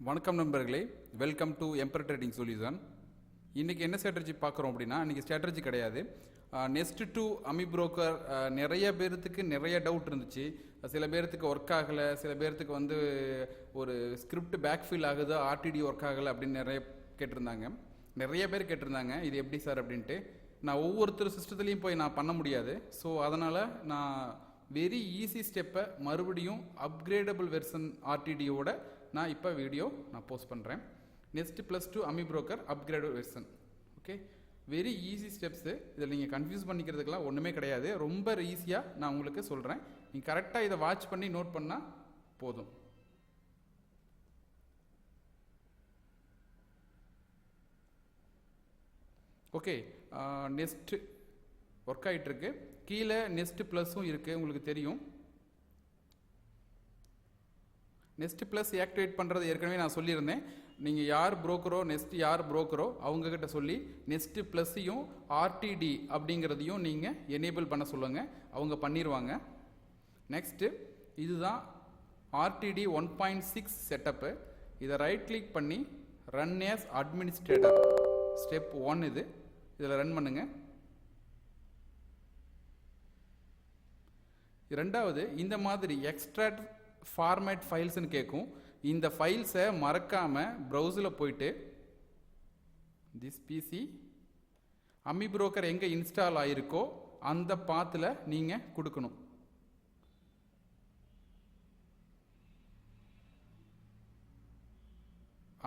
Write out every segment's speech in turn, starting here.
வணக்கம் நண்பர்களே, welcome to எம்பர் trading solution. இன்றைக்கி என்ன ஸ்ட்ராட்டஜி பார்க்குறோம் அப்படின்னா, இன்றைக்கி ஸ்ட்ராட்டஜி கிடையாது. நெக்ஸ்ட் டு அமிப்ரோக்கர் நிறைய பேர்த்துக்கு நிறைய டவுட் இருந்துச்சு. சில பேர்த்துக்கு ஒர்க் ஆகலை, சில பேர்த்துக்கு ஒரு ஸ்கிரிப்ட் பேக்ஃபில் ஆகுது, ஆர்டிடி ஒர்க் ஆகலை அப்படின்னு நிறைய பேர் கேட்டிருந்தாங்க இது எப்படி சார் அப்படின்ட்டு. நான் ஒவ்வொருத்தர் சிஸ்டத்துலேயும் போய் நான் பண்ண முடியாது. ஸோ அதனால் நான் வெரி ஈஸி ஸ்டெப்பை மறுபடியும் அப்கிரேடபிள் வெர்ஷன் ஆர்டிடியோட நான் இப்போ வீடியோ போஸ்ட் பண்ணுறேன். Next +2 Amibroker upgradable version. Okay, very easy steps. இதில் நீங்கள் கன்ஃபியூஸ் பண்ணிக்கிறதுக்கெலாம் ஒன்றுமே கிடையாது. ரொம்ப ஈஸியாக நான் உங்களுக்கு சொல்கிறேன். நீங்கள் கரெக்டாக இதை வாட்ச் பண்ணி நோட் பண்ணால் போதும். ஓகே, நெக்ஸ்ட் ஒர்க் ஆகிட்டுருக்கு. கீழே நெக்ஸ்ட் ப்ளஸும் இருக்குது, உங்களுக்கு தெரியும். நெக்ஸ்ட் ப்ளஸ் ஆக்டிவேட் பண்ணுறது ஏற்கனவே நான் சொல்லியிருந்தேன். நீங்கள் யார் புரோக்கரோ, நெக்ஸ்ட் யார் புரோக்கரோ அவங்கக்கிட்ட சொல்லி நெக்ஸ்ட் ப்ளஸ்ஸையும் ஆர்டிடி அப்படிங்கிறதையும் நீங்கள் எனேபிள் பண்ண சொல்லுங்கள், அவங்க பண்ணிடுவாங்க. நெக்ஸ்ட்டு இதுதான் ஆர்டிடி 1.6 செட்டப்பு. இதை ரைட் கிளிக் பண்ணி ரன் ஏஸ் அட்மினிஸ்ட்ரேட்டர் ஸ்டெப் 1 இது. இதில் ரன் பண்ணுங்கள். ரெண்டாவது, இந்த மாதிரி எக்ஸ்ட்ராக்ட் ஃபார்மேட் ஃபைல்ஸ்னு கேட்கும். இந்த ஃபைல்ஸை மறக்காமல் ப்ரௌசரில் போயிட்டு திஸ் பிசி அமிப்ரோக்கர் எங்கே இன்ஸ்டால் ஆகிருக்கோ அந்த பாத்தில் நீங்கள் கொடுக்கணும்.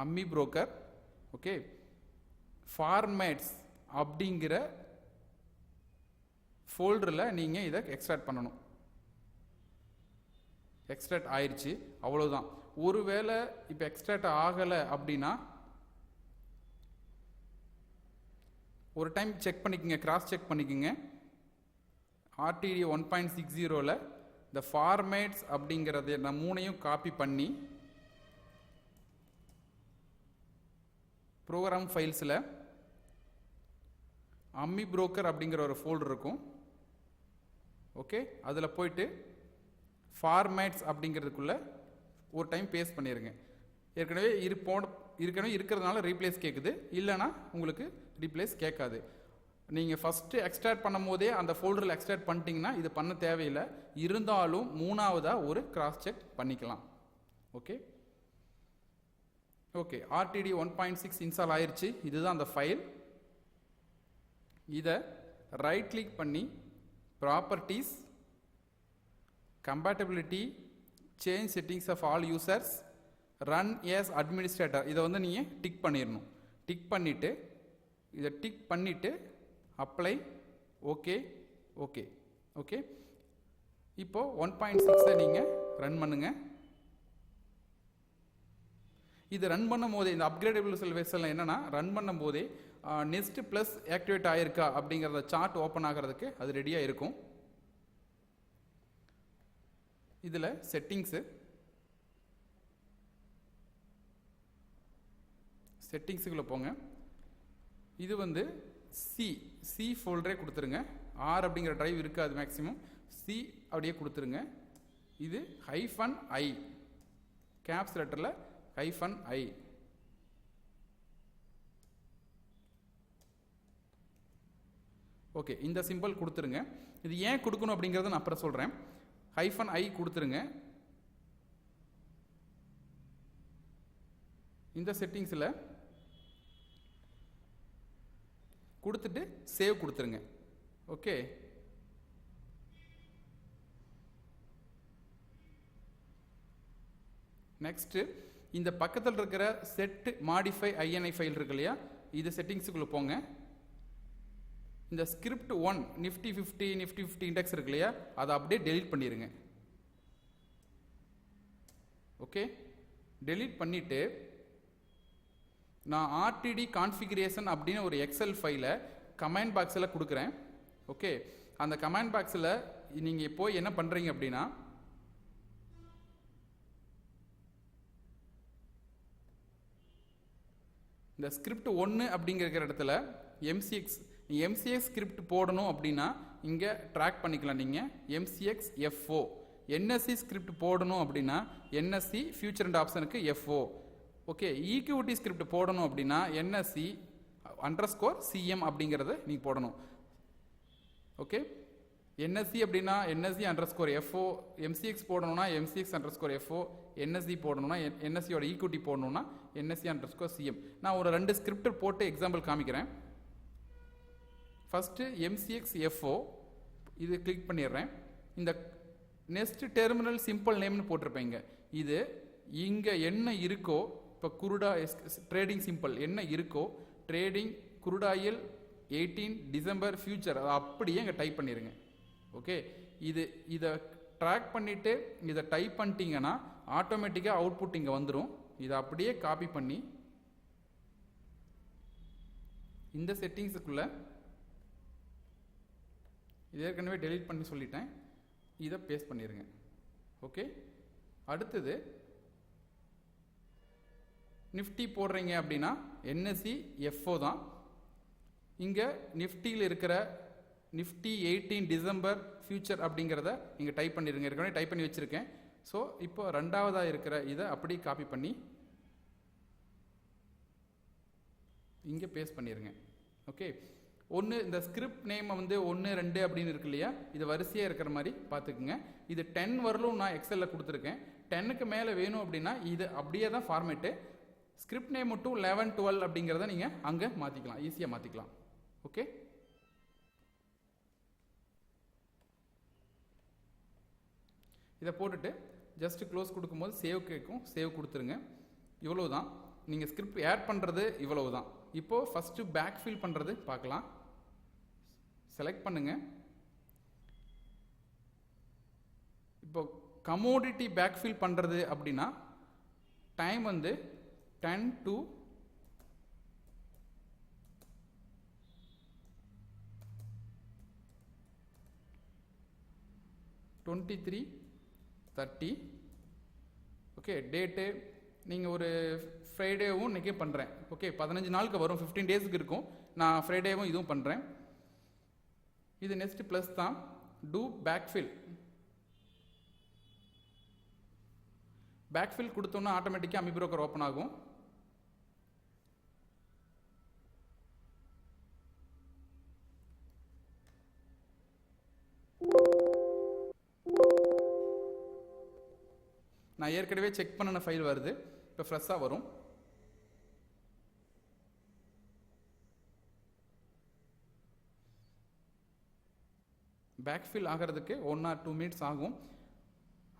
அமிப்ரோக்கர் ஓகே ஃபார்மேட்ஸ் அப்படிங்கிற ஃபோல்டரில் நீங்கள் இதை எக்ஸ்ட்ராக்ட் பண்ணணும். எக்ஸ்ட்ராக்ட் ஆயிடுச்சு, அவ்வளோதான். ஒருவேளை இப்போ எக்ஸ்ட்ராக்ட் ஆகலை அப்படின்னா ஒரு டைம் செக் பண்ணிக்கோங்க, கிராஸ் செக் பண்ணிக்கோங்க. ஆர்டிடி 1.60ல் இந்த ஃபார்மேட்ஸ் அப்படிங்கிறத நான் 3ஐயும் காப்பி பண்ணி ப்ரோக்ராம் ஃபைல்ஸில் அமிப்ரோக்கர் அப்படிங்கிற ஒரு ஃபோல்டர் இருக்கும். ஓகே, அதில் போயிட்டு ஃபார்மேட்ஸ் அப்படிங்கிறதுக்குள்ளே ஒரு டைம் பேஸ்ட் பண்ணிடுங்க. ஏற்கனவே இருக்கிறதுனால ரீப்ளேஸ் கேட்குது, இல்லைனா உங்களுக்கு ரீப்ளேஸ் கேட்காது. நீங்கள் ஃபஸ்ட்டு எக்ஸ்ட்ராக்ட் பண்ணும் போதே அந்த ஃபோல்டரில் எக்ஸ்ட்ராக்ட் பண்ணிட்டீங்கன்னா இது பண்ண தேவையில்லை. இருந்தாலும் மூணாவதாக ஒரு கிராஸ் செக் பண்ணிக்கலாம். ஓகே ஓகே ஆர்டிடி 1.6 இன்ஸ்டால் ஆயிடுச்சு. இதுதான் அந்த ஃபைல். இதை ரைட் கிளிக் பண்ணி properties, compatibility, change settings of all users, run as administrator இதை நீங்கள் டிக் பண்ணிடணும். டிக் பண்ணிவிட்டு அப்ளை. ஓகே ஓகே ஓகே இப்போது 1.6 நீங்கள் ரன் பண்ணுங்கள். இது ரன் பண்ணும் போதே இந்த அப்கிரேடபிள் வெர்ஷனில் என்னென்னா, ரன் பண்ணும் போதே நெக்ஸ்ட் ப்ளஸ் ஆக்டிவேட் ஆகிருக்கா அப்படிங்கிறத சார்ட் ஓப்பன் ஆகிறதுக்கு அது ரெடியாக இருக்கும். இதில் செட்டிங்ஸுக்குள்ளே போங்க. இது சி ஃபோல்டரே கொடுத்துருங்க. ஆர் அப்படிங்கிற டிரைவ் இருக்காது, மேக்ஸிமம் சி அப்படியே கொடுத்துருங்க. இது -i கேப்ஸ் லெட்டரில் -i. ஓகே, இந்த சிம்பிள் கொடுத்துருங்க. இது ஏன் கொடுக்கணும் அப்படிங்கிறத நான் அப்புறம் சொல்கிறேன். -i கொடுத்துருங்க. இந்த செட்டிங்ஸில் கொடுத்துட்டு சேவ் கொடுத்துருங்க. ஓகே, நெக்ஸ்ட்டு இந்த பக்கத்தில் இருக்கிற செட் மாடிஃபை INI ஃபைல் இருக்கு இல்லையா, இது செட்டிங்ஸுக்குள்ளே போங்க. இந்த ஸ்கிரிப்ட் 1 நிஃப்டி 50 இண்டெக்ஸ் இருக்கு இல்லையா, அதை அப்படியே டெலீட் பண்ணிடுங்க. ஓகே, டெலீட் பண்ணிவிட்டு நான் ஆர்டிடி கான்ஃபிகரேஷன் அப்படின்னு ஒரு எக்ஸல் ஃபைலை கமெண்ட் பாக்ஸில் கொடுக்குறேன். ஓகே, அந்த கமெண்ட் பாக்ஸில் நீங்கள் போய் என்ன பண்ணுறீங்க அப்படின்னா, இந்த ஸ்கிரிப்ட் 1 அப்படிங்கிற இடத்துல MCX ஸ்கிரிப்ட் போடணும் அப்படின்னா இங்கே ட்ராக் பண்ணிக்கலாம். நீங்கள் MCX FO NSC ஸ்கிரிப்ட் போடணும் அப்படின்னா NSC ஃபியூச்சர் அண்ட் ஆப்ஷனுக்கு FO ஓகே, ஈக்விட்டி ஸ்கிரிப்ட் போடணும் அப்படின்னா என்எஸ்சி அண்டர்ஸ்கோர் சிஎம் அப்படிங்கிறத நீங்கள் போடணும். ஓகே, என்எஸ்சி அப்படின்னா என்எஸ்சி அண்டர்ஸ்கோர் எஃப்ஓ, எம்சிஎக்ஸ் போடணும்னா எம்சிஎக்ஸ் அண்டர்ஸ்கோர் எஃப்ஓ, என்எஸ்சி போடணும்னா என்எஸ்சியோட ஈக்விட்டி போடணும்னா என்எஸ்சி அண்டர்ஸ்கோர் சிஎம். நான் ஒரு 2 ஸ்கிரிப்ட் போட்டு எக்ஸாம்பிள் காமிக்கிறேன். ஃபஸ்ட்டு எம்சிஎக்ஸ் எஃப்ஓ இது கிளிக் பண்ணிடுறேன். இந்த நெக்ஸ்ட் டெர்மினல் சிம்பிள் நேம்னு போட்டிருப்பேங்க. இது இங்கே என்ன இருக்கோ, இப்போ குருடா ட்ரேடிங் சிம்பிள் என்ன இருக்கோ, ட்ரேடிங் குருடாயில் 18 டிசம்பர் ஃபியூச்சர் அதை அப்படியே இங்கே டைப் பண்ணிடுங்க. ஓகே, இதை ட்ராக் பண்ணிவிட்டு இதை டைப் பண்ணிட்டீங்கன்னா ஆட்டோமேட்டிக்காக அவுட்புட் இங்கே வந்துடும். இதை அப்படியே காப்பி பண்ணி இந்த செட்டிங்ஸுக்குள்ளே இது ஏற்கனவே டெலீட் பண்ணி சொல்லிட்டேன், இதை பேஸ்ட் பண்ணிடுங்க. ஓகே, அடுத்தது நிஃப்டி போடுறீங்க அப்படின்னா என்எஸ்சி எஃப்ஓ தான். இங்கே நிஃப்டியில் இருக்கிற நிஃப்டி 18 டிசம்பர் ஃபியூச்சர் அப்படிங்கிறத நீங்கள் டைப் பண்ணிடுங்க. ஏற்கனவே டைப் பண்ணி வச்சுருக்கேன். ஸோ இப்போ 2ஆவதாக இருக்கிற இதை அப்படியே காப்பி பண்ணி இங்கே பேஸ்ட் பண்ணிடுங்க. ஓகே, இந்த ஸ்கிரிப்ட் நேம் வந்து 1 2 அப்படின்னு இருக்கு இல்லையா, இது வரிசையாக இருக்கிற மாதிரி பார்த்துக்குங்க. இது 10 வரலும் நான் எக்ஸலில் கொடுத்துருக்கேன். 10க்கு மேலே வேணும் அப்படின்னா இது அப்படியே தான் ஃபார்மேட்டு. ஸ்கிரிப்ட் நேம் மட்டும் 11 12 அப்படிங்கிறத நீங்கள் அங்கே மாற்றிக்கலாம், ஈஸியாக மாற்றிக்கலாம். ஓகே, இதை போட்டுட்டு ஜஸ்ட் க்ளோஸ் கொடுக்கும்போது சேவ் கேட்கும், சேவ் கொடுத்துருங்க. இவ்வளவு தான் நீங்கள் ஸ்கிரிப்ட் ஆட் பண்ணுறது, இவ்வளவு தான். இப்போது ஃபஸ்ட்டு பேக் ஃபில் பண்ணுறது பார்க்கலாம். செலக்ட் பண்ணுங்க. இப்போ கமோடிட்டி பேக் ஃபில் பண்ணுறது அப்படின்னா டைம் வந்து 10 to 23:30. ஓகே, டேட்டு நீங்கள் ஒரு ஃப்ரைடேவும் இன்றைக்கே பண்ணுறேன். ஓகே, 15 நாளுக்கு வரும், 15 டேஸுக்கு இருக்கும். நான் ஃப்ரைடேவும் இதுவும் பண்ணுறேன். இது நெக்ஸ்ட் ப்ளஸ் தான். To backfill. பேக்ஃபில் கொடுத்தோன்னா ஆட்டோமேட்டிக்காக அமிப்ரோக்கர் ஓப்பன் ஆகும். நான் ஏற்கனவே செக் பண்ணின ஃபைல் வருது, இப்போ ஃப்ரெஷ்ஷாக வரும். பேக்ஃபில் ஆகிறதுக்கு 1 or 2 minutes ஆகும்.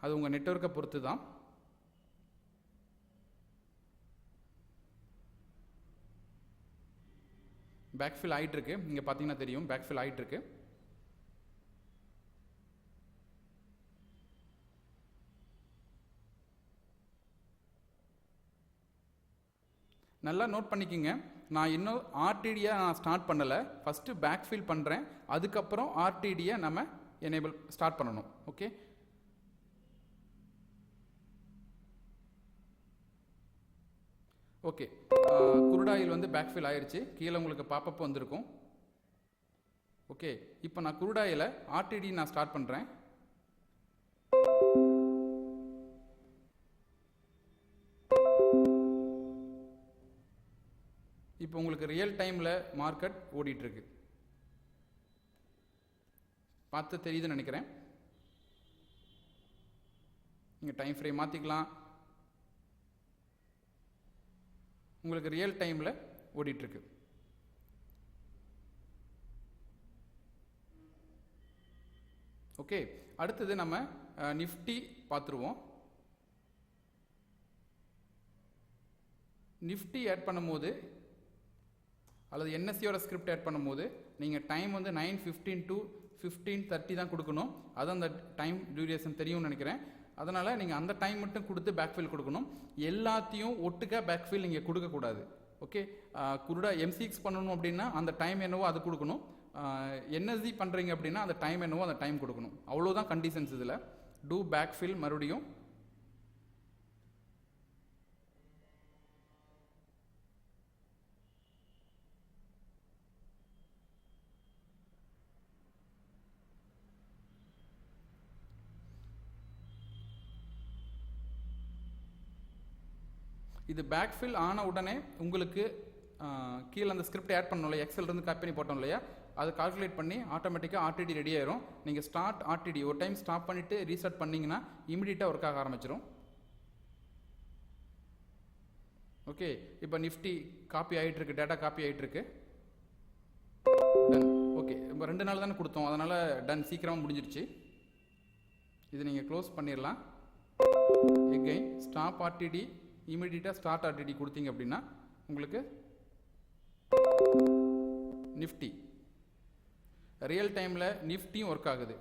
அது உங்கள் நெட்வொர்க்கை பொறுத்து தான். பேக்ஃபில் ஆகிட்டுருக்கு, நீங்கள் பார்த்தீங்கன்னா தெரியும் பேக்ஃபில் ஆகிட்டுருக்கு. நல்லா நோட் பண்ணிக்கோங்க, நான் இன்னும் ஆர்டிடியை நான் ஸ்டார்ட் பண்ணலை. ஃபஸ்ட்டு பேக்ஃபில் பண்ணுறேன், அதுக்கப்புறம் ஆர்டிடியை நம்ம எனேபிள் ஸ்டார்ட் பண்ணணும். ஓகே, ஓகே, குருடாயில் வந்து பேக்ஃபில் ஆயிடுச்சு. கீழே உங்களுக்கு பாப்பப் வந்திருக்கும். ஓகே, இப்போ நான் குருடாயில் ஆர்டிடி நான் ஸ்டார்ட் பண்ணுறேன். இப்போ உங்களுக்கு ரியல் டைமில் மார்க்கெட் ஓடிட்டுருக்கு, பார்த்து தெரியுதுன்னு நினைக்கிறேன். நீங்கள் டைம் ஃப்ரேம் மாற்றிக்கலாம். உங்களுக்கு ரியல் டைமில் ஓடிட்டுருக்கு. ஓகே, அடுத்தது நம்ம நிஃப்டி பார்த்துருவோம். நிஃப்டி ஆட் பண்ணும்போது அல்லது என்எஸ்சியோட ஸ்கிரிப்ட் ஆட் பண்ணும்போது நீங்கள் டைம் வந்து 9:15 to 15:30 தான் கொடுக்கணும். அது அந்த டைம் டியூரேஷன் தெரியும்னு நினைக்கிறேன். அதனால் நீங்கள் அந்த டைம் மட்டும் கொடுத்து பேக்ஃபில் கொடுக்கணும். எல்லாத்தையும் ஒட்டுக்கா பேக்ஃபில் நீங்கள் கொடுக்கக்கூடாது. ஓகே, குருடா எம்சிஎக்ஸ் பண்ணணும் அப்படின்னா அந்த டைம் என்னவோ அது கொடுக்கணும். என்எஸ்சி பண்ணுறீங்க அப்படின்னா அந்த டைம் என்னவோ அந்த டைம் கொடுக்கணும். அவ்வளோதான் கண்டிஷன்ஸ். இதில் டூ பேக்ஃபில் மறுபடியும் இது பேக்ஃபில் ஆன உடனே உங்களுக்கு கீழே அந்த ஸ்கிரிப்ட் ஆட் பண்ணணும் இல்லையா, எக்ஸல் இருந்து காப்பி பண்ணி போட்டோம் இல்லையா, அதை கால்குலேட் பண்ணி ஆட்டோமேட்டிக்காக ஆர்டிடி ரெடி ஆயிரும். நீங்கள் ஸ்டார்ட் ஆர்டிடி ஒரு டைம் ஸ்டாப் பண்ணிவிட்டு ரீஸ்டார்ட் பண்ணிங்கன்னா இமீடியட்டாக ஒர்க் ஆக ஆரம்பிச்சிடும். ஓகே, இப்போ நிஃப்டி காப்பி ஆகிட்டுருக்கு, டேட்டா காப்பி ஆகிட்டுருக்கு. டன். ஓகே, இப்போ 2 நாள் தானே கொடுத்தோம், அதனால் டன், சீக்கிரமாக முடிஞ்சிருச்சு. இது நீங்கள் க்ளோஸ் பண்ணிடலாம். எகைன் ஸ்டாப் ஆர்டிடி, இமீடியட்டாக ஸ்டார்ட் ஆர்டிடி கொடுத்தீங்க அப்படின்னா உங்களுக்கு நிஃப்டி ரியல் டைமில் நிஃப்டியும் ஒர்க் ஆகுது.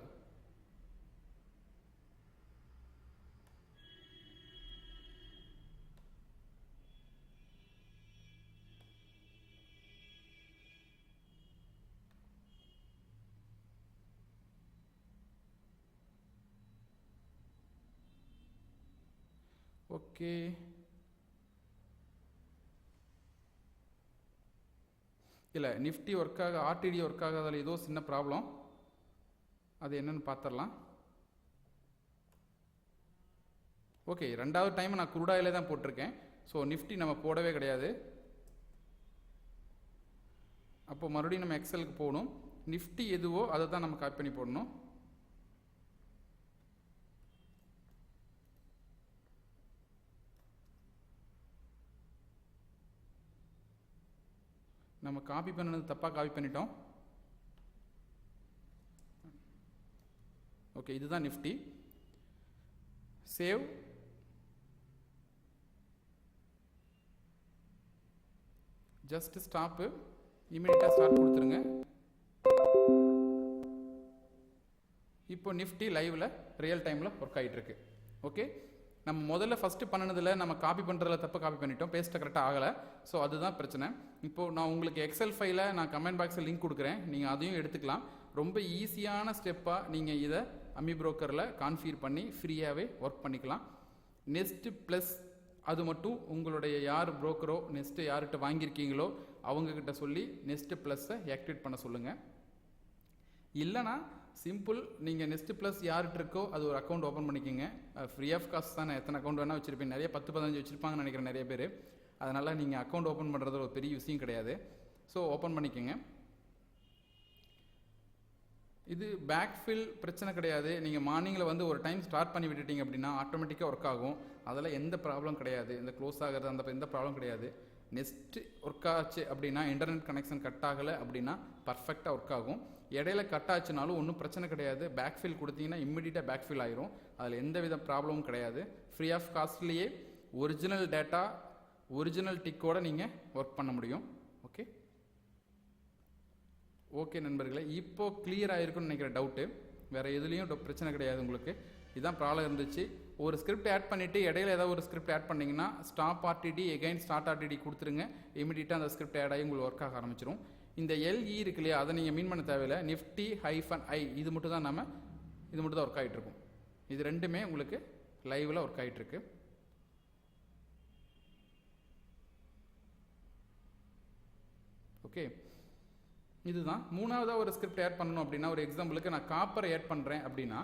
ஓகே, இல்லை நிஃப்டி ஒர்க் ஆக, ஆர்டிடி ஒர்க் ஆகாதால் ஏதோ சின்ன ப்ராப்ளம், அது என்னன்னு பார்த்துடலாம். ஓகே, 2வது டைம் நான் குருடாயிலே தான் போட்டிருக்கேன். ஸோ நிஃப்டி நம்ம போடவே கிடையாது. அப்போ மறுபடியும் நம்ம எக்ஸலுக்கு போகணும். நிஃப்டி எதுவோ அதை தான் நம்ம காப்பி பண்ணி போடணும். நம்ம காப்பி பண்ணது தப்பாக காப்பி பண்ணிட்டோம். ஓகே, இதுதான் நிஃப்டி. சேவ். ஜஸ்ட் ஸ்டாப்பு, இமீடியட்டாக ஸ்டார்ட் கொடுத்துருங்க. இப்போ நிஃப்டி லைவ்ல ரியல் டைமில் ஒர்க் ஆகிட்டு இருக்கு. ஓகே, நம்ம முதல்ல ஃபஸ்ட்டு பண்ணினதில் நம்ம காப்பி பண்ணுறதுல தப்பு காப்பி பண்ணிட்டோம், பேஸ்ட்டை கரெக்டாக ஆகலை. ஸோ அதுதான் பிரச்சனை. இப்போது நான் உங்களுக்கு எக்ஸல் ஃபைலை நான் கமெண்ட் பாக்ஸில் லிங்க் கொடுக்குறேன், நீங்கள் அதையும் எடுத்துக்கலாம். ரொம்ப ஈஸியான ஸ்டெப்பாக நீங்கள் இதை அமிப்ரோக்கரில் கான்ஃபிகர் பண்ணி ஃப்ரீயாகவே ஒர்க் பண்ணிக்கலாம். நெஸ்ட்டு ப்ளஸ் அது மட்டும் உங்களுடைய யார் புரோக்கரோ நெஸ்ட்டு யார்கிட்ட வாங்கியிருக்கீங்களோ அவங்கக்கிட்ட சொல்லி நெஸ்ட்டு ப்ளஸ்ஸை ஆக்டிவேட் பண்ண சொல்லுங்கள். இல்லைனா சிம்பிள், நீங்கள் நெஸ்ட் ப்ளஸ் யார்கிட்ட இருக்கோ அது ஒரு அக்கௌண்ட் ஓப்பன் பண்ணிக்கோங்க. ஃப்ரீ ஆஃப் காஸ்ட் தானே, எத்தனை அக்கௌண்ட் வேணால் வச்சுருப்பீங்க, நிறைய 10-15 வச்சுருப்பாங்கன்னு நினைக்கிறேன் நிறைய பேர். அதனால் நீங்கள் அக்கௌண்ட் ஓப்பன் பண்ணுறது ஒரு பெரிய விஷயம் கிடையாது. ஸோ ஓப்பன் பண்ணிக்கோங்க. இது பேக்ஃபில் பிரச்சனை கிடையாது. நீங்கள் மார்னிங்கில் வந்து ஒரு டைம் ஸ்டார்ட் பண்ணி விட்டுட்டீங்க அப்படின்னா ஆட்டோமேட்டிக்காக ஒர்க் ஆகும். அதில் எந்த ப்ராப்ளம் கிடையாது, இந்த க்ளோஸ் ஆகிறது அந்த எந்த ப்ராப்ளம் கிடையாது. நெக்ஸ்ட்டு ஒர்க் ஆச்சு அப்படின்னா, இன்டர்நெட் கனெக்ஷன் கட் ஆகலை அப்படின்னா பர்ஃபெக்டாக ஒர்க் ஆகும். இடையில கட் ஆச்சுனாலும் ஒன்றும் பிரச்சனை கிடையாது. பேக்ஃபில் கொடுத்தீங்கன்னா இம்மிடியட்டாக பேக்ஃபில் ஆயிரும், அதில் எந்த வித ப்ராப்ளமும் கிடையாது. ஃப்ரீ ஆஃப் காஸ்ட்லேயே ஒரிஜினல் டேட்டா ஒரிஜினல் டிக்கோடு நீங்கள் ஒர்க் பண்ண முடியும். ஓகே ஓகே நண்பர்களே, இப்போது கிளியர் ஆகிருக்குன்னு நினைக்கிற டவுட்டு. வேறு எதுலேயும் பிரச்சனை கிடையாது. உங்களுக்கு இதுதான் ப்ராப்ளம் இருந்துச்சு. ஒரு ஸ்கிரிப்ட் ஆட் பண்ணிவிட்டு இடையில ஏதாவது ஒரு ஸ்கிரிப்ட் ஆட் பண்ணிங்கன்னா stop RTT again start RTT கொடுத்துருங்க. இமீடியட்டாக அந்த ஸ்கிரிப்ட் ஆட் ஆகி உங்களுக்கு ஒர்க் ஆக ஆரம்பிச்சிடும். இந்த எல்இ இருக்கு இல்லையா, அதை நீங்கள் மீன் பண்ண தேவையில்லை. நிஃப்டி -i இது மட்டும் தான் ஒர்க் ஆகிட்டுருக்கும். இது ரெண்டுமே உங்களுக்கு லைவில் ஒர்க் ஆகிட்டுருக்கு. ஓகே, இதுதான். மூணாவதாக ஒரு ஸ்கிரிப்ட் ஆட் பண்ணணும் அப்படின்னா, ஒரு எக்ஸாம்பிளுக்கு நான் காப்பரை ஆட் பண்ணுறேன் அப்படின்னா,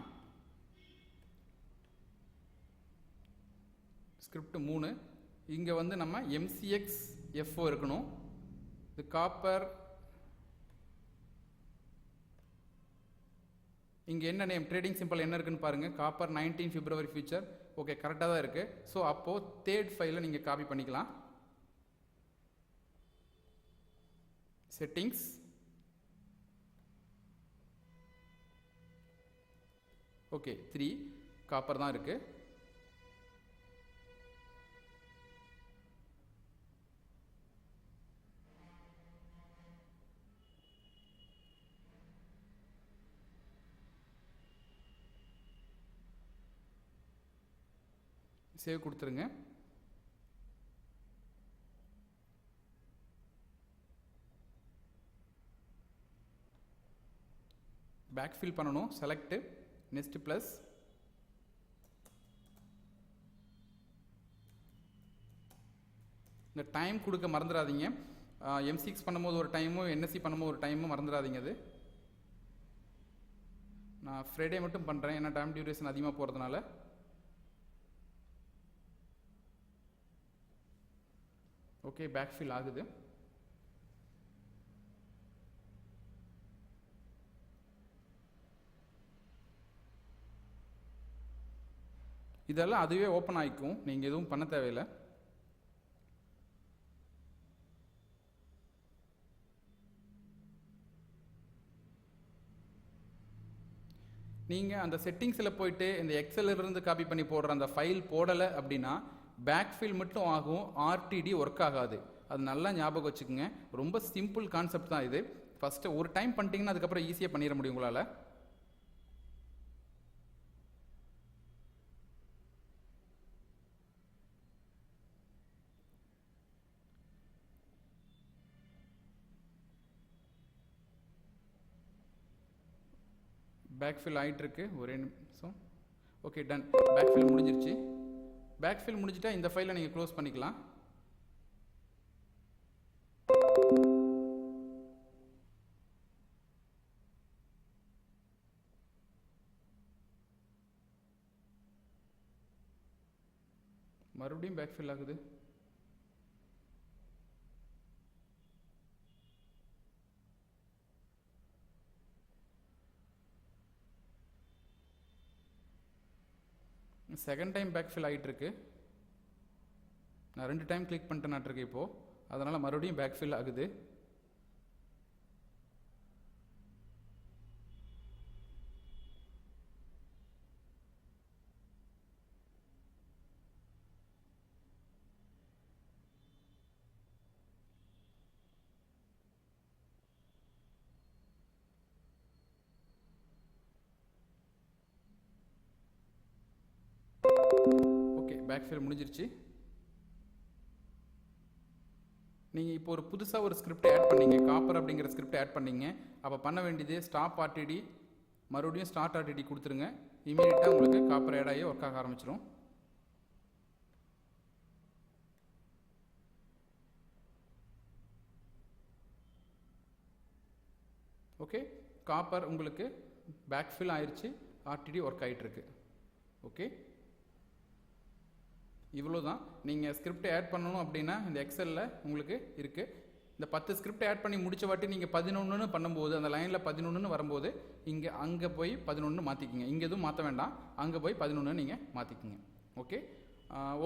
ஸ்கிரிப்ட் 3 இங்கே வந்து நம்ம MCX-FO இருக்கணும். இது காப்பர், இங்கே என்ன நேம் ட்ரேடிங் சிம்பிள் என்ன இருக்குன்னு பாருங்கள், காப்பர் 19 February ஃபியூச்சர். ஓகே, கரெக்டாக தான் இருக்குது. ஸோ அப்போது தேர்ட் ஃபைலை நீங்கள் காப்பி பண்ணிக்கலாம். செட்டிங்ஸ், ஓகே 3 காப்பர் தான் இருக்குது. சேவ் கொடுத்துருங்க. பேக்ஃபில் பண்ணணும். Select next plus. இந்த டைம் கொடுக்க மறந்துடாதீங்க. M6 பண்ணும்போது ஒரு டைமும் NSE பண்ணும்போது ஒரு டைமும் மறந்துடாதீங்க. அது நான் ஃப்ரைடே மட்டும் பண்ணுறேன், ஏன்னா டைம் டியூரேஷன் அதிகமாக போகிறதுனால. ஓகே, பேக்ஃபில் ஆகுது. இதெல்லாம் அதுவே ஓப்பன் ஆகிக்கும், நீங்கள் எதுவும் பண்ண தேவையில்லை. நீங்கள் அந்த செட்டிங்ஸில் போயிட்டு இந்த எக்ஸலிருந்து காப்பி பண்ணி போடுற அந்த ஃபைல் போடலை அப்படின்னா பேக்ஃபில் மட்டும் ஆகும், ஆர்டிடி ஒர்க் ஆகாது. அது நல்லா ஞாபகம் வச்சுக்கோங்க. ரொம்ப சிம்பிள் கான்செப்ட் தான் இது. ஃபஸ்ட்டு ஒரு டைம் பண்ணிட்டீங்கன்னா அதுக்கப்புறம் ஈஸியாக பண்ணிட முடியும் உங்களால். பேக்ஃபில் ஆகிட்டுருக்கு, ஒரே நிமிஷம். Okay, done. பேக்ஃபில் முடிஞ்சிருச்சு. பேக்ஃபில் முடிஞ்சிட்டா இந்த ஃபைலை நீங்கள் க்ளோஸ் பண்ணிக்கலாம். மறுபடியும் பேக்ஃபில் ஆகுது. செகண்ட் டைம் பேக்ஃபில் ஆகிட்டுருக்கு. நான் 2 டைம் கிளிக் பண்ணிட்டு நாட்டிருக்கேன் இப்போது, அதனால் மறுபடியும் பேக்ஃபில் ஆகுது. ஓகே, பேக்ஃபில் முடிஞ்சிருச்சு. நீங்கள் இப்போ ஒரு புதுசாக ஒரு ஸ்கிரிப்ட் ஆட் பண்ணீங்க, காப்பர் அப்படிங்கிற ஸ்கிரிப்ட் ஆட் பண்ணீங்க. அப்போ பண்ண வேண்டியது ஸ்டாப் ஆர்டிடி, மறுபடியும் ஸ்டார்ட் ஆர்டிடி கொடுத்துருங்க. இமீடியட்டாக உங்களுக்கு காப்பர் ஆட் ஆகி ஒர்க் ஆக ஆரம்பிச்சிடும். ஓகே, காப்பர் உங்களுக்கு பேக்ஃபில் ஆயிடுச்சு, ஆர்டிடி ஒர்க் ஆகிட்டுருக்கு. ஓகே, இவ்வளோ தான். நீங்கள் ஸ்கிரிப்ட் ஆட் பண்ணணும் அப்படின்னா இந்த எக்ஸலில் உங்களுக்கு இருக்குது. இந்த 10 ஸ்கிரிப்ட் ஆட் பண்ணி முடித்த வாட்டி நீங்கள் 11ன்னு பண்ணும்போது, அந்த லைனில் 11ன்னு வரும்போது அங்கே போய் 11 மாற்றிக்கிங்க. இங்கே எதுவும் மாற்ற வேண்டாம், அங்கே போய் 11 நீங்கள் மாற்றிக்கிங்க. ஓகே,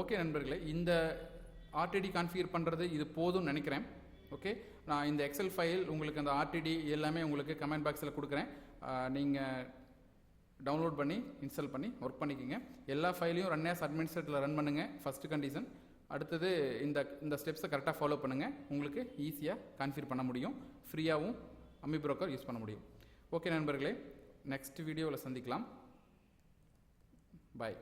ஓகே நண்பர்களே, இந்த ஆர்டிடி கான்ஃபிகர் பண்ணுறது இது போதும்னு நினைக்கிறேன். ஓகே, நான் இந்த எக்ஸல் ஃபைல் உங்களுக்கு அந்த ஆர்டிடி எல்லாமே உங்களுக்கு கமெண்ட் பாக்ஸில் கொடுக்குறேன். நீங்கள் டவுன்லோட் பண்ணி இன்ஸ்டால் பண்ணி ஒர்க் பண்ணிக்கோங்க. எல்லா ஃபைலையும் ரன் ஆஸ் அட்மினிஸ்ட்ரேட்டரில் ரன் பண்ணுங்கள், ஃபஸ்ட்டு கண்டிஷன். அடுத்தது இந்த ஸ்டெப்ஸை கரெக்டாக ஃபாலோ பண்ணுங்கள். உங்களுக்கு ஈஸியாக கான்ஃபிகர் பண்ண முடியும், ஃப்ரீயாகவும் அமிப்ரோக்கர் யூஸ் பண்ண முடியும். ஓகே நண்பர்களே, நெக்ஸ்ட் வீடியோவில் சந்திக்கலாம். பாய்.